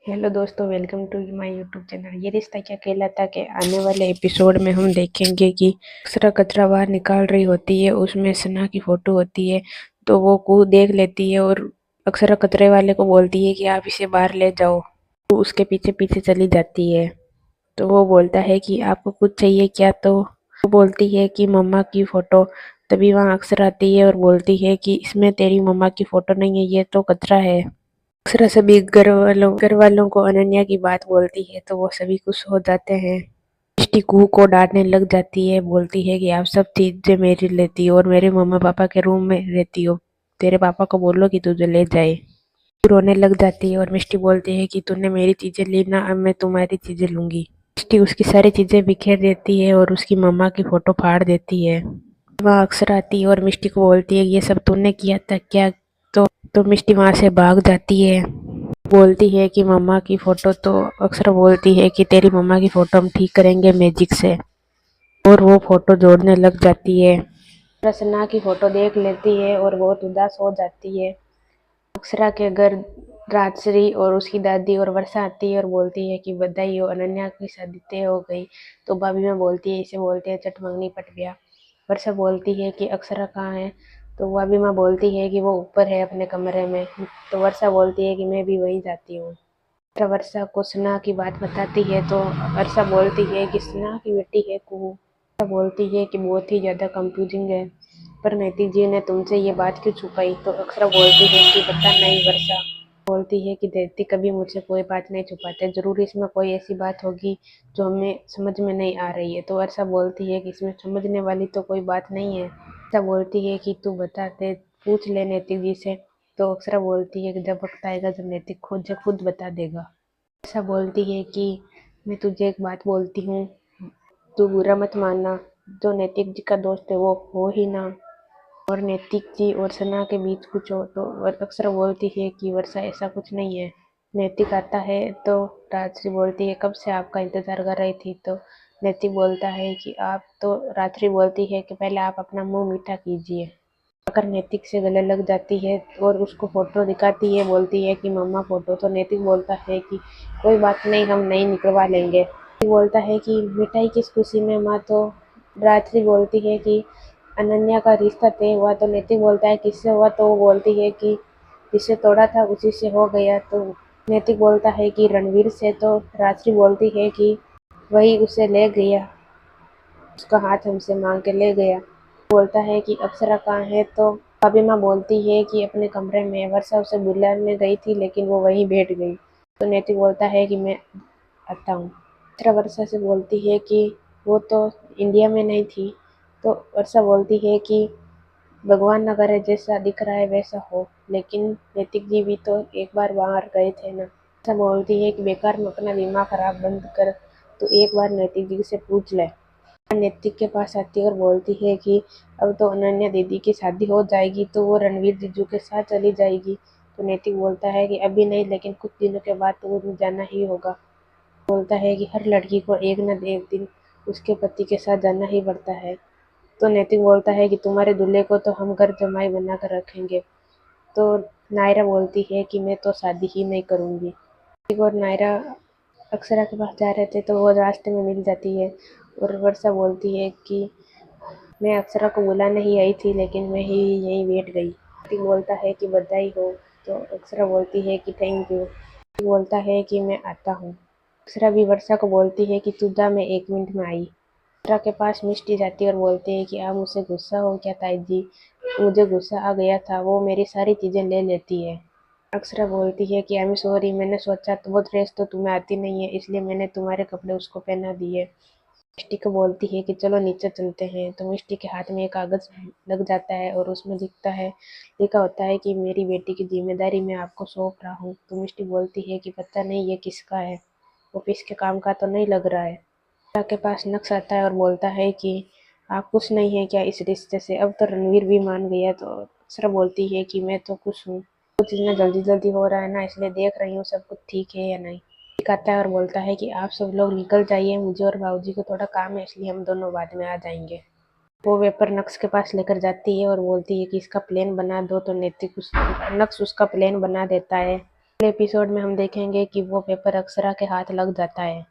Hello दोस्तों, welcome to my YouTube channel. ये रिश्ता क्या कहलाता के आने वाले एपिसोड में हम देखेंगे कि अक्षरा कचरा बाहर निकाल रही होती है। उसमें सना की फोटो होती है तो वो को देख लेती है और अक्षरा कचरे वाले को बोलती है कि आप इसे बाहर ले जाओ। वो उसके पीछे पीछे चली जाती है तो वो बोलता है कि आपको कुछ चाहिए क्या, तो वो बोलती है कि मम्मा की फोटो। तभी वहाँ अक्षरा आती है और बोलती है कि इसमें तेरी मम्मा की फोटो नहीं है, ये तो कचरा है। अक्षरा सभी घर वालों को अनन्या की बात बोलती है तो वो सभी खुश हो जाते हैं। मिष्टी कुहू को डांटने लग जाती है, बोलती है कि आप सब चीजें मेरी लेती हो और मेरे मम्मा पापा के रूम में रहती हो। तेरे पापा को बोलो कि तुझे ले जाए। तू रोने लग जाती है और मिष्टी बोलती है कि तूने मेरी चीजें ली ना, अब मैं तुम्हारी चीजें लूंगी। मिष्टी उसकी सारी चीजें बिखेर देती है और उसकी मम्मा की फोटो फाड़ देती है। वहाँ अक्षरा आती है और मिष्टी को बोलती है ये सब तूने किया था क्या। तो मिष्टी वहां से भाग जाती है, बोलती है कि मम्मा की फोटो। तो अक्षरा बोलती है कि तेरी मम्मा की फोटो हम ठीक करेंगे मैजिक से, और वो फोटो जोड़ने लग जाती है। रसना की फोटो देख लेती है और बहुत उदास हो जाती है। अक्षरा के घर राजश्री और उसकी दादी और वर्षा आती है और बोलती है कि बधाई हो, अनन्या की शादी तय हो गई। तो भाभी में बोलती है, इसे बोलते हैं चटमंगनी पट गया। वर्षा बोलती है कि अक्षरा कहाँ है। तो भाभी माँ बोलती है कि वो ऊपर है अपने कमरे में। तो वर्षा बोलती है कि मैं भी वहीं जाती हूँ। वर्षा को सना की बात बताती है तो वर्षा बोलती है कि सना की बेटी है कुहू। वर्षा बोलती है कि बहुत ही ज़्यादा कंफ्यूजिंग है, पर नैतिक जी ने तुमसे ये बात क्यों छुपाई। तो अक्षरा बोलती है कि पता नहीं। वर्षा बोलती है कि नैतिक कभी मुझसे कोई बात नहीं छुपाते, जरूर इसमें कोई ऐसी बात होगी जो हमें समझ में नहीं आ रही है। तो वर्षा बोलती है कि इसमें समझने वाली तो कोई बात नहीं है। वर्षा बोलती है कि तू बता दे, पूछ ले नैतिक जी से। तो अक्षरा बोलती है कि जब वक्त आएगा जब नैतिक खुद बता देगा। वर्षा बोलती है कि मैं तुझे एक बात बोलती हूँ, तू बुरा मत मानना। जो नैतिक जी का दोस्त है वो हो ही ना, और नैतिक जी और सना के बीच कुछ हो। तो अक्षरा बोलती है कि वर्षा ऐसा कुछ नहीं है। नैतिक आता है तो राजश्री बोलती है कब से आपका इंतजार कर रही थी। तो नैतिक बोलता है कि आप तो राजश्री बोलती है कि पहले आप अपना मुंह मीठा कीजिए। आकर नैतिक से गले लग जाती है और उसको फोटो दिखाती है, बोलती है कि मम्मा फोटो। तो नैतिक बोलता है कि कोई बात नहीं, हम नहीं निकलवा लेंगे। नैतिक बोलता है कि मिठाई किस खुशी में माँ। तो रात्रि बोलती है कि अनन्या का रिश्ता तय हुआ। तो नैतिक बोलता है किससे हुआ। तो वो बोलती है कि जिससे तोड़ा था उसी से हो गया। तो नैतिक बोलता है कि रणवीर से। तो रात्रि बोलती है कि वही उसे ले गया, उसका हाथ हमसे मांग के ले गया। बोलता है कि अप्सरा कहाँ है। तो भाभी माँ बोलती है कि अपने कमरे में। वर्षा उसे बुलाने गई थी लेकिन वो वहीं बैठ गई। तो नैतिक बोलता है कि मैं आता हूँ। अप्सरा वर्षा से बोलती है कि वो तो इंडिया में नहीं थी। तो वर्षा बोलती है कि भगवान न करे जैसा दिख रहा है वैसा हो, लेकिन नैतिक जी भी तो एक बार बाहर गए थे ना। वर्षा बोलती है कि बेकार में अपना दिमाग खराब बंद कर, तो एक बार नैतिक जी से पूछ ले। नैतिक के पास आती है और बोलती है कि अब तो अनन्या दीदी की शादी हो जाएगी तो वो रणवीर जीजू के साथ चली जाएगी। तो नैतिक बोलता है कि अभी नहीं, लेकिन कुछ दिनों के बाद तो मुझे जाना ही होगा। बोलता है कि हर लड़की को एक न एक दिन उसके पति के साथ जाना ही पड़ता है। तो नैतिक बोलता है कि तुम्हारे दूल्हे को तो हम घर जमाई बना कर रखेंगे। तो नायरा बोलती है कि मैं तो शादी ही नहीं करूँगी। नैतिक और नायरा अक्षरा के पास जा रहे थे तो वो रास्ते में मिल जाती है और वर्षा बोलती है कि मैं अक्षरा को बुलाने ही आई थी लेकिन मैं ही यहीं बैठ गई। नैतिक बोलता है कि बधाई हो। तो अक्षरा बोलती है कि थैंक यू। नैतिक बोलता है कि मैं आता हूँ। अक्षरा भी वर्षा को बोलती है कि तू जा, मैं 1 मिनट में आई। अक्षरा के पास मिष्टी जाती है और बोलती है कि आप मुझसे गुस्सा हो क्या ताई जी। मुझे गुस्सा आ गया था, वो मेरी सारी चीज़ें ले लेती है। अक्षरा बोलती है कि आई एम सॉरी, मैंने सोचा तो वो ड्रेस तो तुम्हें आती नहीं है इसलिए मैंने तुम्हारे कपड़े उसको पहना दिए। मिष्टी को बोलती है कि चलो नीचे चलते हैं। तो मिष्टी के हाथ में एक कागज लग जाता है और उसमें लिखा होता है कि मेरी बेटी की जिम्मेदारी मैं आपको सौंप रहा हूँ। तो मिष्टी बोलती है कि पता नहीं ये किसका है, ऑफिस के काम का तो नहीं लग रहा है। अक्षरा के पास नक्श आता है और बोलता है कि आप खुश नहीं है क्या इस रिश्ते से, अब तो रणवीर भी मान गया। तो अक्षरा बोलती है कि मैं तो खुश हूँ, कुछ इतना जल्दी जल्दी हो रहा है ना, इसलिए देख रही हूँ सब कुछ ठीक है या नहीं। आता है और बोलता है कि आप सब लोग निकल जाइए, मुझे और बाबूजी को थोड़ा काम है इसलिए हम दोनों बाद में आ जाएंगे। वो पेपर नक्श के पास लेकर जाती है और बोलती है कि इसका प्लान बना दो। तो नैतिक नक्श उसका प्लान बना देता है। अगले एपिसोड में हम देखेंगे कि वो पेपर अक्षरा के हाथ लग जाता है।